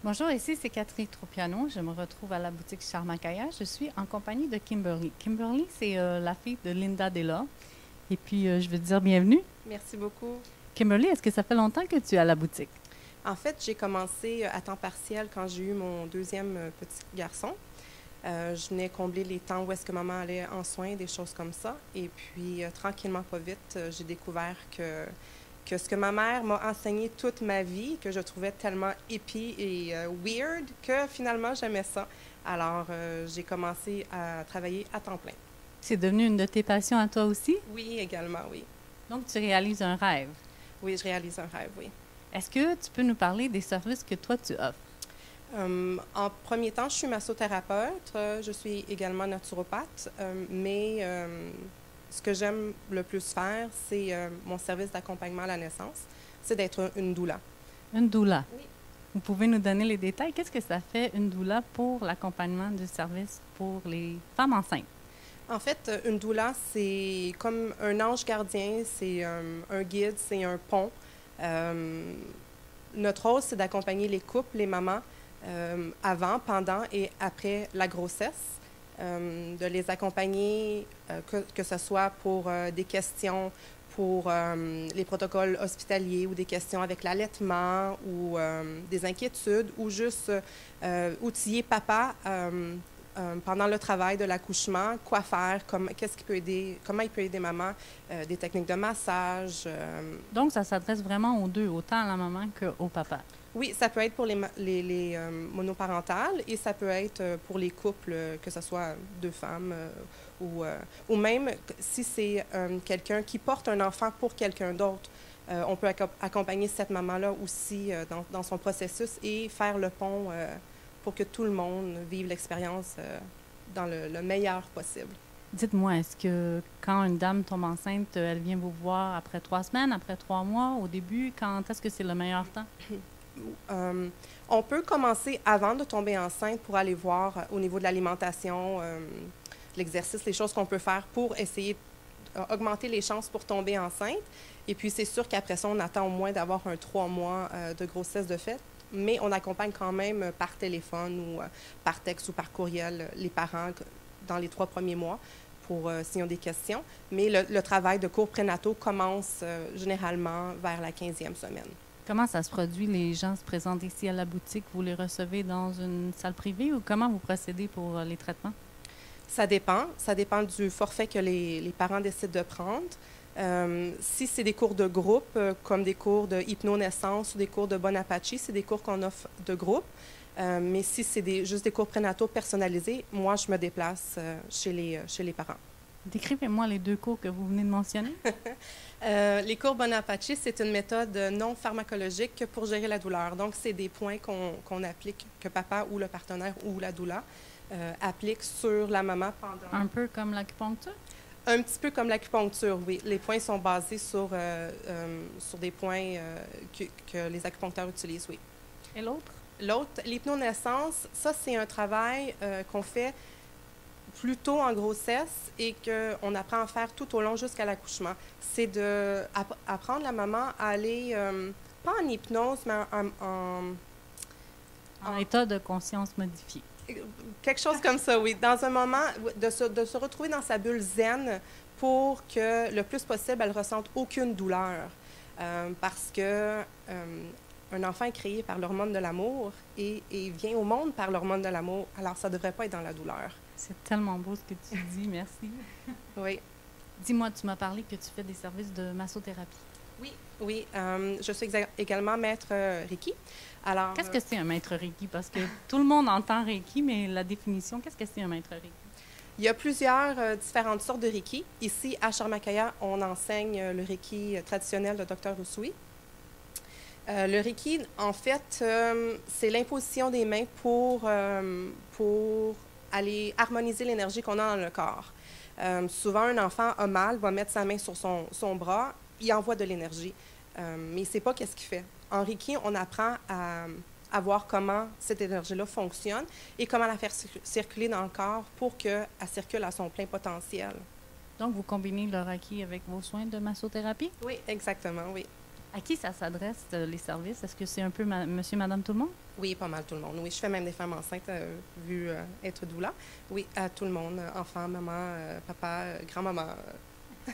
Bonjour, ici c'est Catherine Tropiano. Je me retrouve à la boutique Charmakaya. Je suis en compagnie de Kimberly. Kimberly, c'est la fille de Linda Della. Et puis, je veux te dire bienvenue. Merci beaucoup. Kimberly, est-ce que ça fait longtemps que tu es à la boutique? En fait, j'ai commencé à temps partiel quand j'ai eu mon deuxième petit garçon. Je venais combler les temps où est-ce que maman allait en soins, des choses comme ça. Et puis, tranquillement, pas vite, j'ai découvert que ce que ma mère m'a enseigné toute ma vie, que je trouvais tellement hippie et weird, que finalement, j'aimais ça. Alors, j'ai commencé à travailler à temps plein. C'est devenu une de tes passions à toi aussi? Oui, également, oui. Donc, tu réalises un rêve. Oui, je réalise un rêve, oui. Est-ce que tu peux nous parler des services que toi tu offres? En premier temps, je suis massothérapeute. Je suis également naturopathe. Mais ce que j'aime le plus faire, c'est mon service d'accompagnement à la naissance. C'est d'être une doula. Une doula. Oui. Vous pouvez nous donner les détails? Qu'est-ce que ça fait une doula pour l'accompagnement du service pour les femmes enceintes? En fait, une doula, c'est comme un ange gardien, c'est un guide, c'est un pont. Euh, Notre rôle, c'est d'accompagner les couples, les mamans, avant, pendant et après la grossesse, de les accompagner, que ce soit pour des questions pour les protocoles hospitaliers ou des questions avec l'allaitement ou des inquiétudes ou juste outiller papa pendant le travail de l'accouchement, quoi faire, qu'est-ce qui peut aider, comment il peut aider maman, des techniques de massage. Donc, ça s'adresse vraiment aux deux, autant à la maman qu'au papa. Oui, ça peut être pour les monoparentales et ça peut être pour les couples, que ce soit deux femmes ou même si c'est quelqu'un qui porte un enfant pour quelqu'un d'autre. On peut accompagner cette maman-là aussi dans son processus et faire le pont pour que tout le monde vive l'expérience dans le meilleur possible. Dites-moi, est-ce que quand une dame tombe enceinte, elle vient vous voir après 3 semaines, après 3 mois, au début? Quand est-ce que c'est le meilleur temps? Euh, on peut commencer avant de tomber enceinte pour aller voir au niveau de l'alimentation, l'exercice, les choses qu'on peut faire pour essayer d'augmenter les chances pour tomber enceinte. Et puis, c'est sûr qu'après ça, on attend au moins d'avoir un 3 mois de grossesse de fait. Mais on accompagne quand même par téléphone ou par texte ou par courriel les parents dans les 3 premiers mois pour s'ils ont des questions. Mais le travail de cours prénataux commence généralement vers la 15e semaine. Comment ça se produit? Les gens se présentent ici à la boutique, vous les recevez dans une salle privée ou comment vous procédez pour les traitements? Ça dépend. Ça dépend du forfait que les parents décident de prendre. Si c'est des cours de groupe, comme des cours de hypnonaissance ou des cours de Bon Apache, c'est des cours qu'on offre de groupe. Mais si c'est juste des cours prénataux personnalisés, moi, je me déplace chez les parents. Décrivez-moi les deux cours que vous venez de mentionner. Les cours Bon Apache, c'est une méthode non pharmacologique pour gérer la douleur. Donc, c'est des points qu'on applique, que papa ou le partenaire ou la doula applique sur la maman pendant... Un peu comme l'acupuncture? Un petit peu comme l'acupuncture, oui. Les points sont basés sur des points que les acupuncteurs utilisent, oui. Et l'autre? L'autre, l'hypnonaissance, ça, c'est un travail qu'on fait plus tôt en grossesse et qu'on apprend à faire tout au long jusqu'à l'accouchement. C'est d'apprendre la maman à aller, pas en hypnose, mais En état de conscience modifié. quelque chose comme ça, oui. Dans un moment, de se retrouver dans sa bulle zen pour que le plus possible, elle ressente aucune douleur. Parce que un enfant est créé par l'hormone de l'amour et vient au monde par l'hormone de l'amour. Alors, ça ne devrait pas être dans la douleur. C'est tellement beau ce que tu dis, merci. Oui. Dis-moi, tu m'as parlé que tu fais des services de massothérapie. Oui, oui. Je suis également maître Reiki. Alors, Qu'est-ce que c'est un maître Reiki? Parce que tout le monde entend Reiki, mais la définition, qu'est-ce que c'est un maître Reiki? il y a plusieurs différentes sortes de Reiki. Ici, à Charmakaya, on enseigne le Reiki traditionnel de Dr. Usui. Le Reiki, en fait, c'est l'imposition des mains pour aller harmoniser l'énergie qu'on a dans le corps. Souvent, un enfant a mal, va mettre sa main sur son bras, il envoie de l'énergie, mais il ne sait pas qu'est-ce qu'il fait. En Reiki, on apprend à voir comment cette énergie-là fonctionne et comment la faire circuler dans le corps pour qu'elle circule à son plein potentiel. Donc, vous combinez le Reiki avec vos soins de massothérapie? Oui, exactement, oui. À qui ça s'adresse, les services? Est-ce que c'est un peu monsieur, madame, tout le monde? Oui, pas mal tout le monde. Oui, je fais même des femmes enceintes, vu être doula. Oui, à tout le monde, enfants, maman, papa, grand-maman.